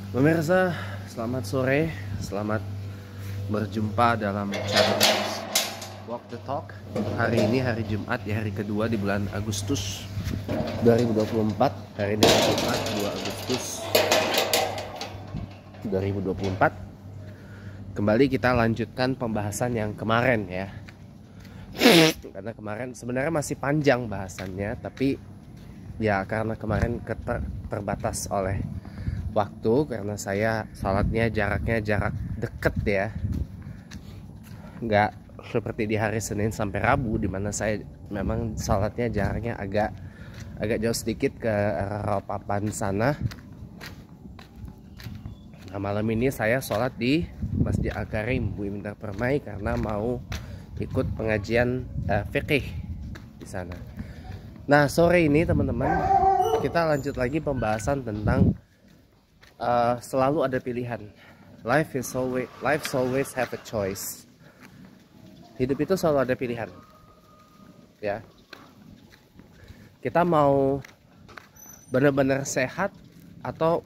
Pemirsa, selamat sore, selamat berjumpa dalam channel Walk the Talk. Hari ini hari Jumat, ya, hari kedua di bulan Agustus 2024. Hari ini hari Jumat 2 Agustus 2024. Kembali kita lanjutkan pembahasan yang kemarin, ya. Karena kemarin sebenarnya masih panjang bahasannya, tapi ya karena kemarin terbatas oleh waktu, karena saya sholatnya jaraknya jarak deket, ya, nggak seperti di hari Senin sampai Rabu dimana saya memang sholatnya jaraknya agak jauh sedikit ke arah papan sana. Nah, malam ini saya sholat di Masjid Al-Karim Bumiputra Permai karena mau ikut pengajian fikih di sana. Nah, sore ini teman-teman kita lanjut lagi pembahasan tentang selalu ada pilihan. Life always have a choice. Hidup itu selalu ada pilihan, ya. Kita mau benar-benar sehat atau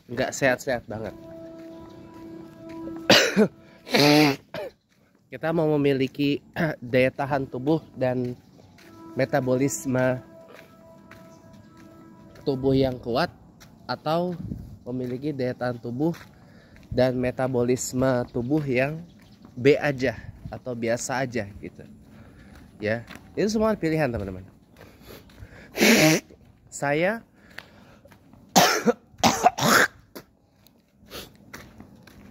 nggak sehat-sehat banget. Kita mau memiliki daya tahan tubuh dan metabolisme tubuh yang kuat, atau memiliki daya tahan tubuh dan metabolisme tubuh yang B aja atau biasa aja gitu, ya. Itu semua pilihan, teman-teman. Saya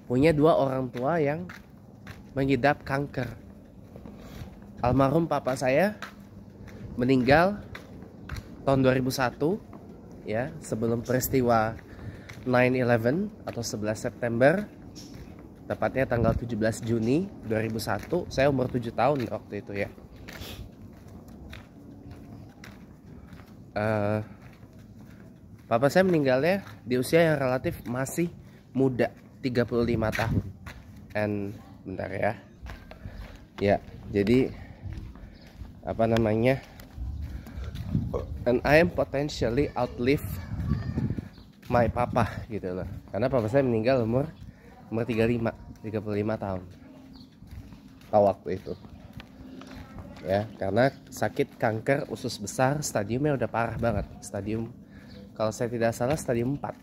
punya dua orang tua yang mengidap kanker. Almarhum papa saya meninggal tahun 2001, ya, sebelum peristiwa 9/11 atau 11 September, tepatnya tanggal 17 Juni 2001. Saya umur 7 tahun waktu itu, ya. Papa saya meninggalnya di usia yang relatif masih muda, 35 tahun. And bentar, ya. Ya, jadi apa namanya? And I am potentially outlive my papa gitu loh. Karena papa saya meninggal umur 35 tahun waktu itu, ya, karena sakit kanker usus besar. Stadiumnya udah parah banget. Stadium, kalau saya tidak salah, stadium 4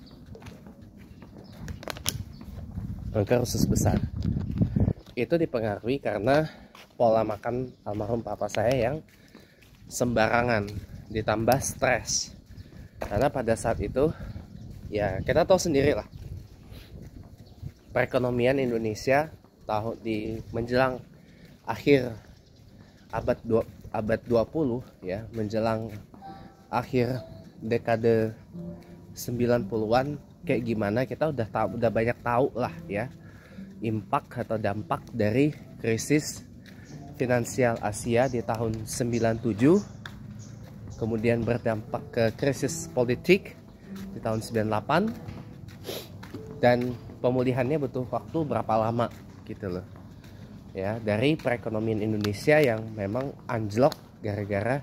kanker usus besar. Itu dipengaruhi karena pola makan almarhum papa saya yang sembarangan ditambah stres. Karena pada saat itu, ya, kita tahu sendiri lah, perekonomian Indonesia tahun di menjelang akhir abad 20, ya, menjelang akhir dekade 90-an kayak gimana, kita udah banyak tahu lah, ya, impak atau dampak dari krisis finansial Asia di tahun 97, kemudian berdampak ke krisis politik di tahun 98, dan pemulihannya butuh waktu berapa lama gitu loh, ya, dari perekonomian Indonesia yang memang anjlok gara-gara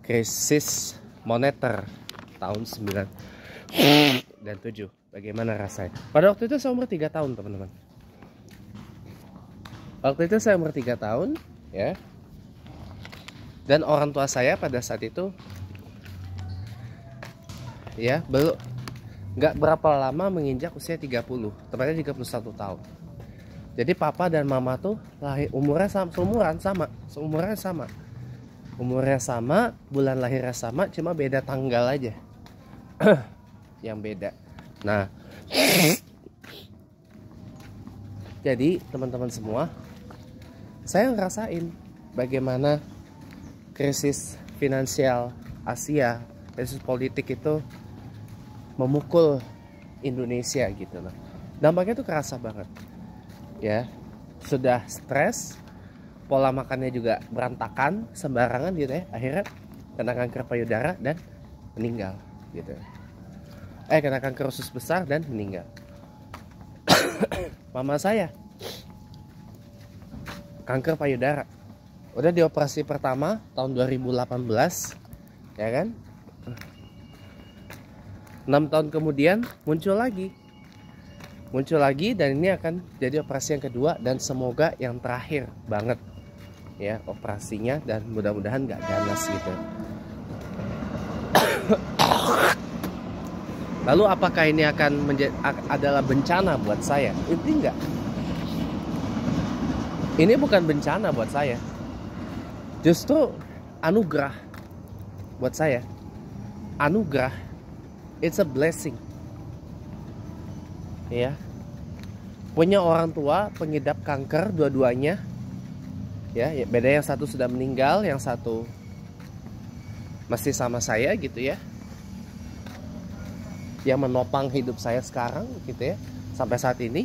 krisis moneter tahun 9 dan 7. Bagaimana rasanya? Pada waktu itu saya umur 3 tahun, teman-teman. Waktu itu saya umur 3 tahun, ya. Dan orang tua saya pada saat itu, ya, nggak berapa lama menginjak usia 30, tepatnya 31 tahun. Jadi papa dan mama tuh lahir umurnya sama, bulan lahirnya sama, cuma beda tanggal aja yang beda. Nah, jadi teman-teman semua, saya ngerasain bagaimana krisis finansial Asia, krisis politik itu memukul Indonesia gitu loh. Dampaknya tuh kerasa banget, ya. Sudah stres, pola makannya juga berantakan, sembarangan gitu, ya. Akhirnya kena kanker payudara dan meninggal gitu. Kena kanker usus besar dan meninggal. Mama saya kanker payudara, udah dioperasi pertama tahun 2018, ya kan. 6 tahun kemudian muncul lagi muncul lagi, dan ini akan jadi operasi yang kedua dan semoga yang terakhir banget ya operasinya, dan mudah-mudahan nggak ganas gitu. Lalu apakah ini akan adalah bencana buat saya? Ini enggak. Ini bukan bencana buat saya, justru anugerah buat saya. Anugerah, it's a blessing. Ya, punya orang tua pengidap kanker dua-duanya. Ya, beda yang satu sudah meninggal, yang satu masih sama saya gitu ya. Yang menopang hidup saya sekarang gitu ya, sampai saat ini.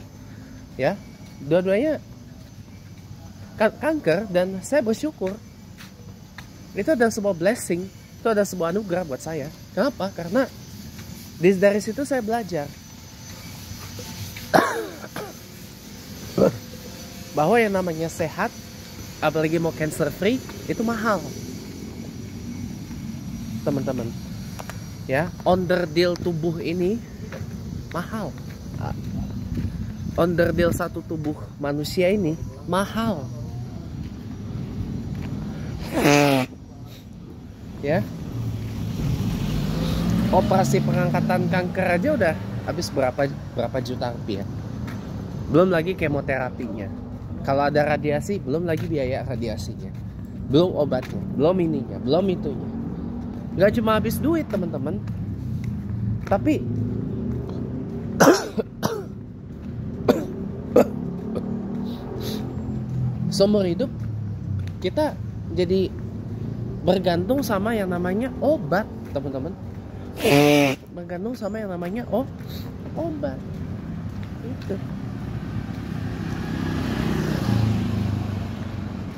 Ya, dua-duanya kanker, dan saya bersyukur. Itu adalah sebuah blessing, itu adalah sebuah anugerah buat saya. Kenapa? Karena dari situ saya belajar bahwa yang namanya sehat, apalagi mau cancer free, itu mahal, teman-teman. Ya, onderdil tubuh ini mahal. Onderdil satu tubuh manusia ini mahal. Ya, operasi pengangkatan kanker aja udah habis berapa juta rupiah. Belum lagi kemoterapinya. Kalau ada radiasi, belum lagi biaya radiasinya, belum obatnya, belum ininya, belum itunya. Gak cuma habis duit, teman-teman, tapi seumur hidup kita jadi bergantung sama yang namanya obat, teman-teman. Bergantung sama yang namanya obat. Itu.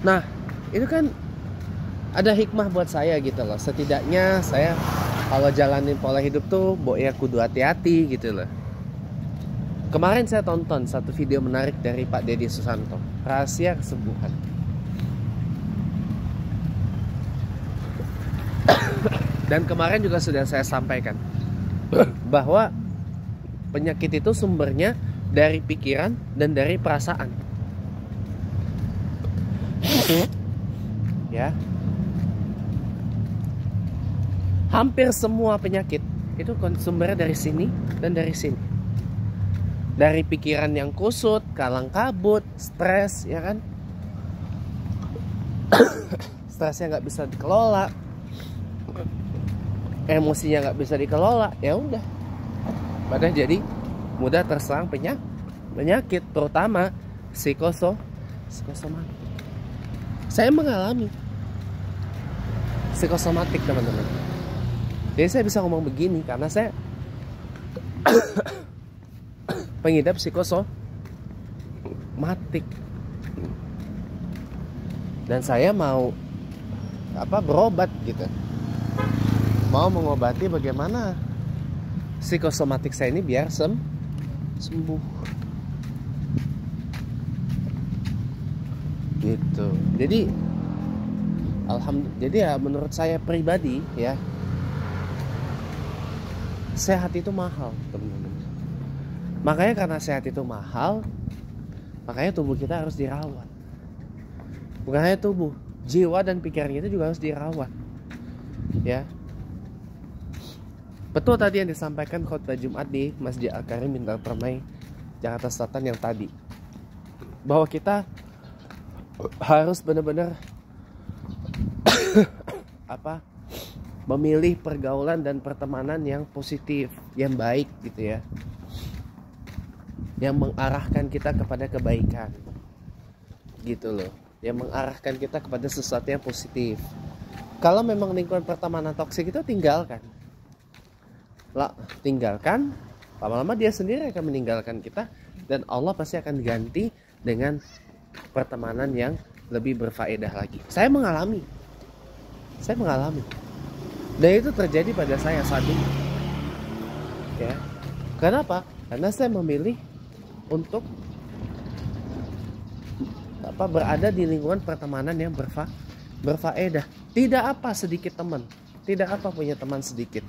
Nah, itu kan ada hikmah buat saya gitu loh. Setidaknya saya kalau jalanin pola hidup tuh ya kudu hati-hati gitu loh. Kemarin saya tonton satu video menarik dari Pak Deddy Susanto, Rahasia Kesembuhan. Dan kemarin juga sudah saya sampaikan bahwa penyakit itu sumbernya dari pikiran dan dari perasaan. Ya, hampir semua penyakit itu sumbernya dari sini dan dari sini. Dari pikiran yang kusut, kalang kabut, stres, ya kan? Stresnya nggak bisa dikelola, emosinya nggak bisa dikelola, ya udah, pada jadi mudah terserang penyakit, terutama psikosomatik. Saya mengalami psikosomatik, teman-teman. Jadi saya bisa ngomong begini karena saya pengidap psikosomatik. Dan saya mau berobat gitu. Mau mengobati bagaimana psikosomatik saya ini biar sembuh. Gitu. Jadi jadi ya menurut saya pribadi ya, sehat itu mahal, teman-teman. Makanya karena sehat itu mahal, makanya tubuh kita harus dirawat. Bukan hanya tubuh, jiwa dan pikiran kita juga harus dirawat. Ya. Betul tadi yang disampaikan khotbah Jumat di Masjid Al-Karim Bintang Permai, Jakarta Selatan yang tadi, bahwa kita harus benar-benar memilih pergaulan dan pertemanan yang positif, yang baik gitu ya, yang mengarahkan kita kepada kebaikan gitu loh, yang mengarahkan kita kepada sesuatu yang positif. Kalau memang lingkungan pertemanan toksik itu tinggalkan, lama-lama dia sendiri akan meninggalkan kita, dan Allah pasti akan ganti dengan pertemanan yang lebih berfaedah lagi. Saya mengalami, dan itu terjadi pada saya saat ini. Ya, kenapa? Karena saya memilih untuk berada di lingkungan pertemanan yang berfaedah. Tidak apa sedikit teman, tidak apa punya teman sedikit.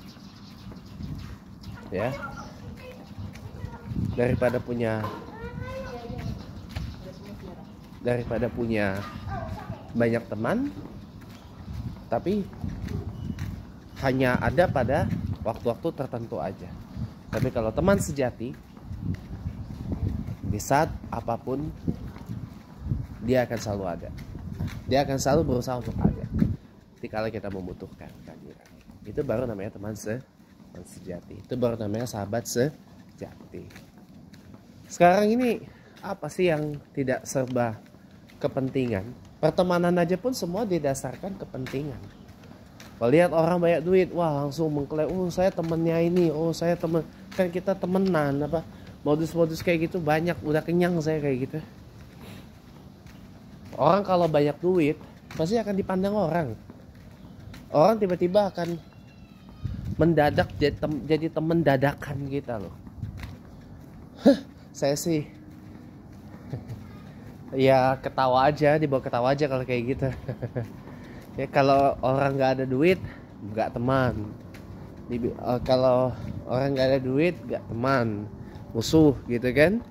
Ya, daripada punya banyak teman tapi hanya ada pada waktu-waktu tertentu aja. Tapi kalau teman sejati, di saat apapun dia akan selalu ada. Dia akan selalu berusaha untuk ada ketika kita membutuhkan kehadiran. Itu baru namanya teman sejati. Itu baru namanya sahabat sejati. Sekarang ini apa sih yang tidak serba kepentingan? Pertemanan aja pun semua didasarkan kepentingan. Kalau lihat orang banyak duit, wah langsung mengklaim, oh saya temennya ini, oh saya temen, kan kita temenan, apa modus-modus kayak gitu banyak, udah kenyang saya kayak gitu. Orang kalau banyak duit pasti akan dipandang orang. Orang tiba-tiba akan mendadak jadi temen dadakan kita loh. Saya sih ya ketawa aja, dibawa ketawa aja kalau kayak gitu. Ya kalau orang nggak ada duit nggak teman. Kalau orang nggak ada duit nggak teman, musuh gitu kan.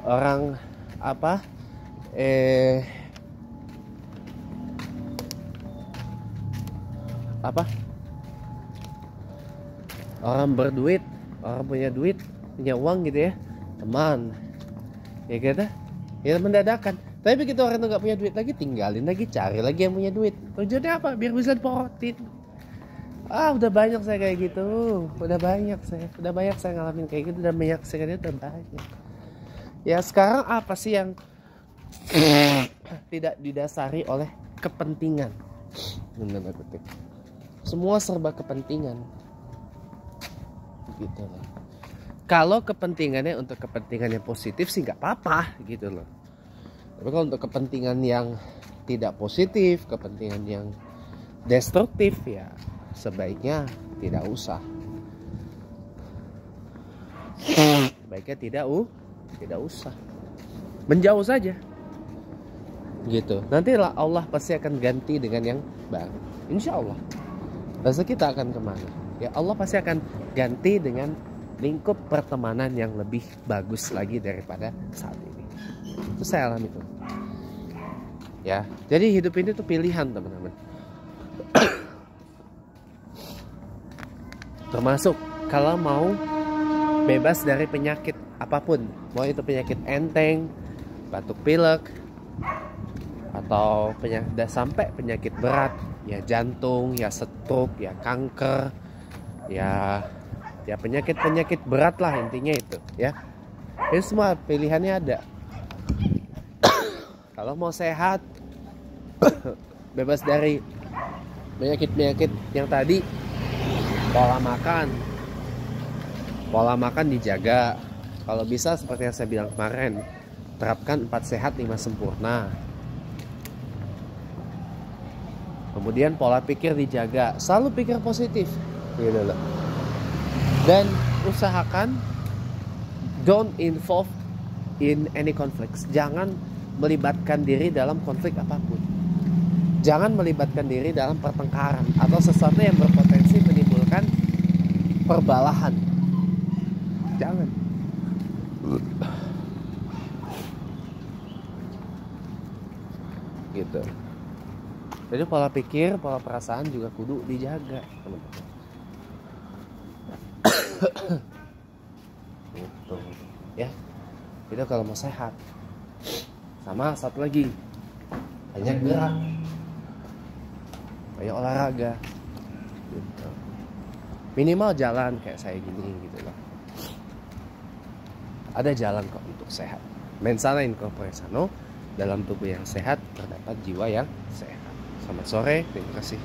Orang apa orang berduit, orang punya duit, punya uang gitu ya, teman ya gitu ya, mendadakan. Tapi begitu orang itu nggak punya duit lagi, tinggalin lagi, cari lagi yang punya duit. Tujuannya apa? Biar bisa diporotin. Udah banyak saya kayak gitu, udah banyak saya ngalamin kayak gitu, udah banyak sekali, udah banyak. Ya sekarang apa sih yang tidak didasari oleh kepentingan? Benar kutip. Semua serba kepentingan. Gitu loh. Kalau kepentingannya untuk kepentingan yang positif sih nggak apa-apa gitu loh. Tapi kalau untuk kepentingan yang tidak positif, kepentingan yang destruktif, ya sebaiknya tidak usah. Sebaiknya tidak usah. Menjauh saja. Gitu. Nanti Allah pasti akan ganti dengan yang baru. Insya Allah. Masa kita akan kemana? Ya Allah pasti akan ganti dengan lingkup pertemanan yang lebih bagus lagi daripada saat ini. Itu saya alami tuh. Ya, jadi hidup ini tuh pilihan teman-teman. Termasuk kalau mau bebas dari penyakit apapun, mau itu penyakit enteng, batuk pilek, atau sampai penyakit berat, ya jantung, ya stroke, ya kanker, ya penyakit berat lah intinya itu ya. Itu semua pilihannya ada. Kalau mau sehat, bebas dari penyakit yang tadi, pola makan dijaga. Kalau bisa seperti yang saya bilang kemarin, terapkan 4 sehat 5 sempurna. Kemudian pola pikir dijaga, selalu pikir positif gitu loh. Dan usahakan don't involve in any conflicts. Jangan melibatkan diri dalam konflik apapun. Jangan melibatkan diri dalam pertengkaran atau sesuatu yang berpotensi menimbulkan perbalahan. Jangan. Gitu. Jadi pola pikir, pola perasaan juga kudu dijaga, teman-teman. Gitu. Ya. Itu kalau mau sehat. Sama satu lagi, banyak gerak, banyak olahraga gitu. Minimal jalan kayak saya gini gitu loh. Ada jalan kok untuk sehat. Mensana in corpore sano, dalam tubuh yang sehat terdapat jiwa yang sehat. Selamat sore, terima kasih.